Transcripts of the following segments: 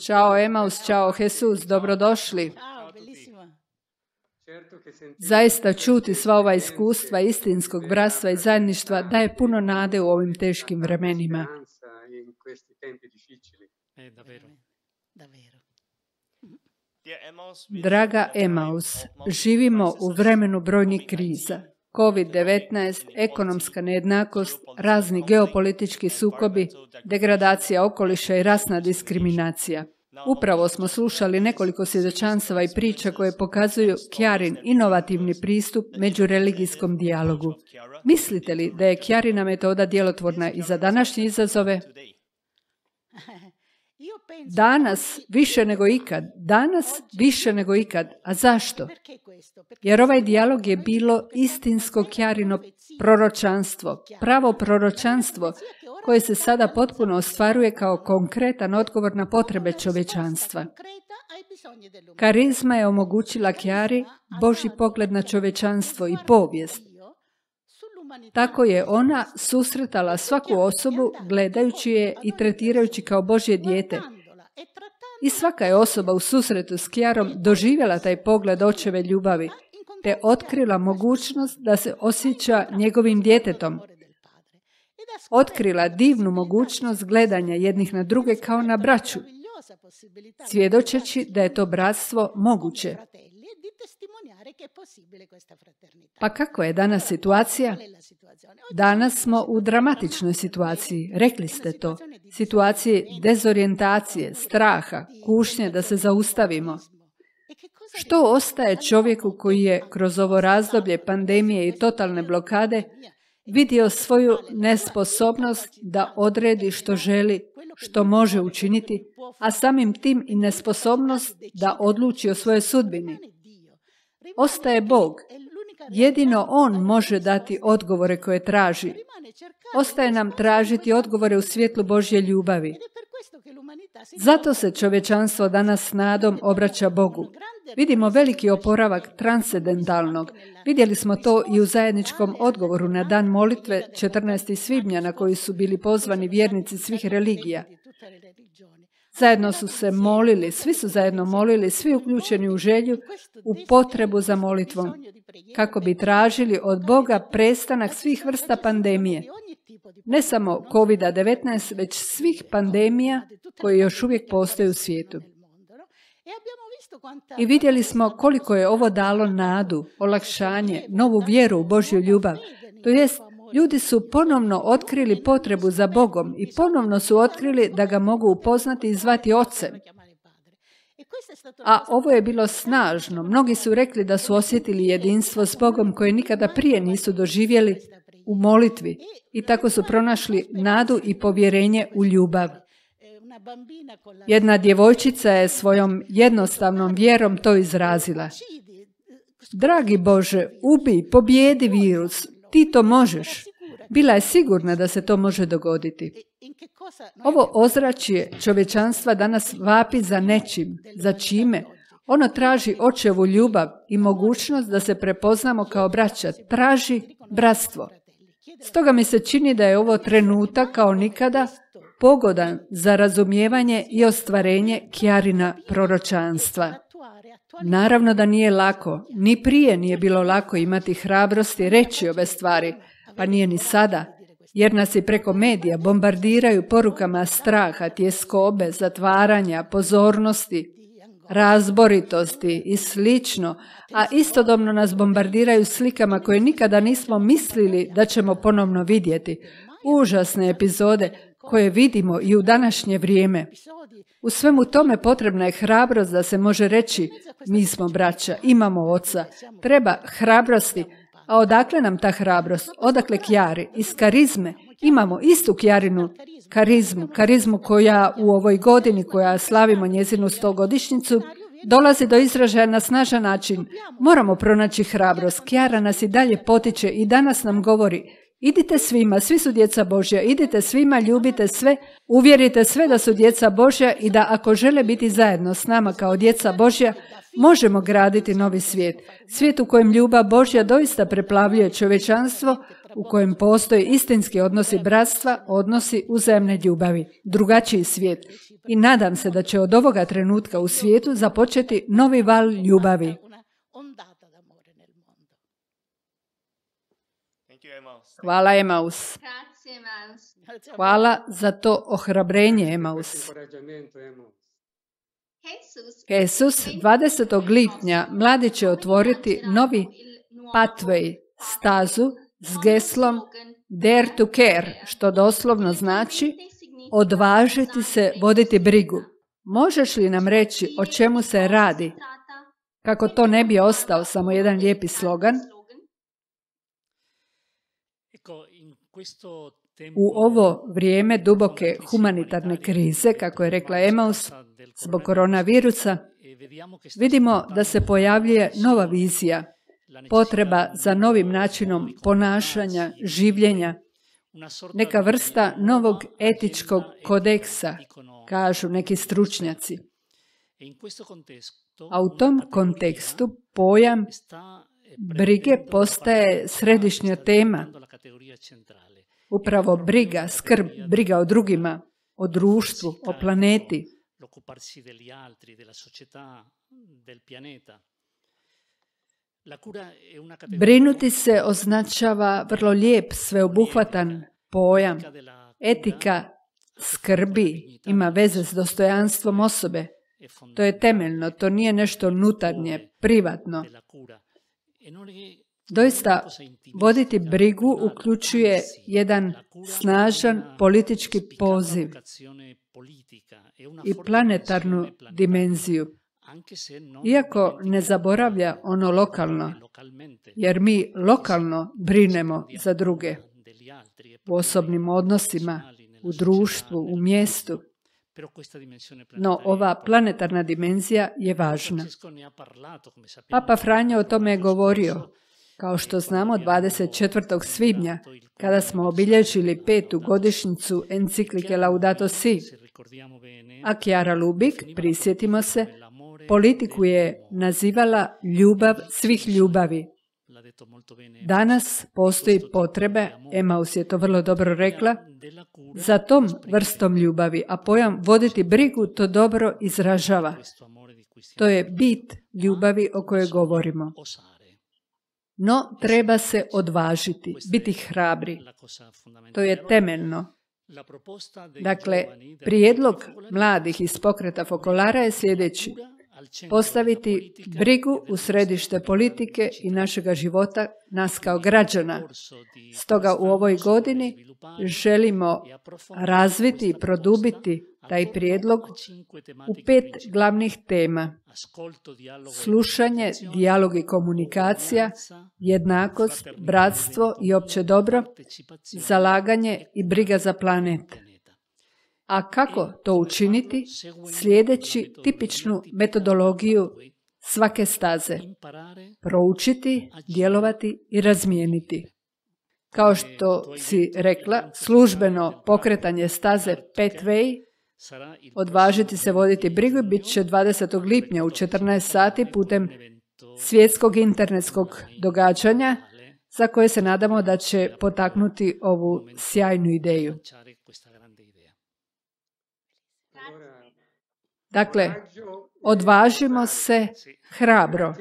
Ćao Emaus, ćao Jesus, dobrodošli. Zaista čuti sva ova iskustva istinskog bratstva i zajedništva daje puno nade u ovim teškim vremenima. Draga Emaus, živimo u vremenu brojnih kriza. COVID-19, ekonomska nejednakost, razni geopolitički sukobi, degradacija okoliša i rasna diskriminacija. Upravo smo slušali nekoliko svjedočanstava i priča koje pokazuju Kjarin inovativni pristup međureligijskom dijalogu. Mislite li da je Kjarina metoda djelotvorna i za današnje izazove? Danas više nego ikad. A zašto? Jer ovaj dijalog je bilo istinsko Kjarino proročanstvo, pravo proročanstvo koje se sada potpuno ostvaruje kao konkretan odgovor na potrebe čovječanstva. Karizma je omogućila Kjari Božji pogled na čovječanstvo i povijest. Tako je ona susretala svaku osobu gledajući je i tretirajući kao Božje dijete. I svaka je osoba u susretu s Kjarom doživjela taj pogled očeve ljubavi, te otkrila mogućnost da se osjeća njegovim djetetom. Otkrila divnu mogućnost gledanja jednih na druge kao na braću, svjedočeći da je to bratstvo moguće. Pa kako je danas situacija? Danas smo u dramatičnoj situaciji, rekli ste to, situaciji dezorijentacije, straha, kušnje da se zaustavimo. Što ostaje čovjeku koji je kroz ovo razdoblje pandemije i totalne blokade vidio svoju nesposobnost da odredi što želi, što može učiniti, a samim tim i nesposobnost da odluči o svojoj sudbini? Ostaje Bog. Jedino On može dati odgovore koje traži. Ostaje nam tražiti odgovore u svjetlu Božje ljubavi. Zato se čovječanstvo danas s nadom obraća Bogu. Vidimo veliki oporavak transcendentalnog. Vidjeli smo to i u zajedničkom odgovoru na dan molitve 14. svibnja na koji su bili pozvani vjernici svih religija. Zajedno su se molili, svi su zajedno molili, svi uključeni u želju, u potrebu za molitvom, kako bi tražili od Boga prestanak svih vrsta pandemije. Ne samo COVID-19, već svih pandemija koje još uvijek postoje u svijetu. I vidjeli smo koliko je ovo dalo nadu, olakšanje, novu vjeru u Božju ljubav. To jest, ljudi su ponovno otkrili potrebu za Bogom i ponovno su otkrili da ga mogu upoznati i zvati Ocem. A ovo je bilo snažno. Mnogi su rekli da su osjetili jedinstvo s Bogom koje nikada prije nisu doživjeli u molitvi i tako su pronašli nadu i povjerenje u ljubav. Jedna djevojčica je svojom jednostavnom vjerom to izrazila. Dragi Bože, ubij, pobjedi virus, ti to možeš. Bila je sigurna da se to može dogoditi. Ovo ozračje čovječanstva danas vapi za nečim, za čime. Ono traži očevu ljubav i mogućnost da se prepoznamo kao braća. Traži bratstvo. Stoga mi se čini da je ovo trenutak kao nikada pogodan za razumijevanje i ostvarenje Kjarina proročanstva. Naravno da nije lako, ni prije nije bilo lako imati hrabrosti reći ove stvari, pa nije ni sada, jer nas i preko medija bombardiraju porukama straha, tjeskobe, zatvaranja, pozornosti, razboritosti i slično, a istodobno nas bombardiraju slikama koje nikada nismo mislili da ćemo ponovno vidjeti. Užasne epizode koje vidimo i u današnje vrijeme. U svemu tome potrebna je hrabrost da se može reći mi smo braća, imamo oca. Treba hrabrosti. A odakle nam ta hrabrost? Odakle Kjari? Iz karizme. Imamo istu Kjarinu karizmu koja u ovoj godini koja slavimo njezinu 100-godišnjicu dolazi do izražaja na snažan način. Moramo pronaći hrabrost. Kjara nas i dalje potiče i danas nam govori idite svima, svi su djeca Božja, idite svima, ljubite sve, uvjerite sve da su djeca Božja i da ako žele biti zajedno s nama kao djeca Božja, možemo graditi novi svijet. Svijet u kojem ljubav Božja doista preplavljuje čovječanstvo, u kojem postoji istinski odnosi bratstva, odnosi uzajamne ljubavi, drugačiji svijet. I nadam se da će od ovoga trenutka u svijetu započeti novi val ljubavi. Hvala Emaus. Hvala za to ohrabrenje Emaus. Jesus 20. lipnja mladi će otvoriti novi pathway, stazu s geslom Dare to care, što doslovno znači odvažiti se voditi brigu. Možeš li nam reći o čemu se radi, kako to ne bi ostao samo jedan lijepi slogan? U ovo vrijeme duboke humanitarne krize, kako je rekla Emaus, zbog koronavirusa, vidimo da se pojavljuje nova vizija, potreba za novim načinom ponašanja, življenja, neka vrsta novog etičkog kodeksa, kažu neki stručnjaci. A u tom kontekstu pojam brige postaje središnja tema. Upravo briga, skrb, briga o drugima, o društvu, o planeti. Brinuti se označava vrlo lijep, sveobuhvatan pojam. Etika skrbi ima veze s dostojanstvom osobe. To je temeljno, to nije nešto unutarnje, privatno. Doista, voditi brigu uključuje jedan snažan politički poziv i planetarnu dimenziju. Iako ne zaboravlja ono lokalno, jer mi lokalno brinemo za druge, u osobnim odnosima, u društvu, u mjestu. No, ova planetarna dimenzija je važna. Papa Franjo o tome je govorio. Kao što znamo, 24. svibnja, kada smo obilježili 5. godišnjicu enciklike Laudato Si, a Chiara Lubich, prisjetimo se, politiku je nazivala ljubav svih ljubavi. Danas postoji potrebe, Emaus je to vrlo dobro rekla, za tom vrstom ljubavi, a pojam voditi brigu to dobro izražava. To je bit ljubavi o kojoj govorimo. No, treba se odvažiti, biti hrabri. To je temeljno. Dakle, prijedlog mladih iz pokreta Focolare je sljedeći. Postaviti brigu u središte politike i našega života, nas kao građana. Stoga u ovoj godini želimo razviti i produbiti taj prijedlog u 5 glavnih tema. Slušanje, dijalog i komunikacija, jednakost, bratstvo i opće dobro, zalaganje i briga za planet. A kako to učiniti? Slijedeći tipičnu metodologiju svake staze. Proučiti, djelovati i razmijeniti. Kao što si rekla, službeno pokretanje staze Pathway, odvažiti se voditi brigu, bit će 20. lipnja u 14 sati putem svjetskog internetskog događanja za koje se nadamo da će potaknuti ovu sjajnu ideju. Dakle, odvažimo se hrabro.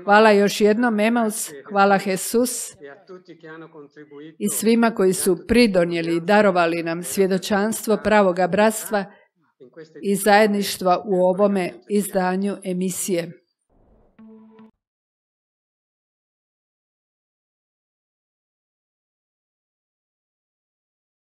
Hvala još jednom Emaus, hvala Jesus i svima koji su pridonijeli i darovali nam svjedočanstvo pravoga bratstva i zajedništva u ovome izdanju emisije.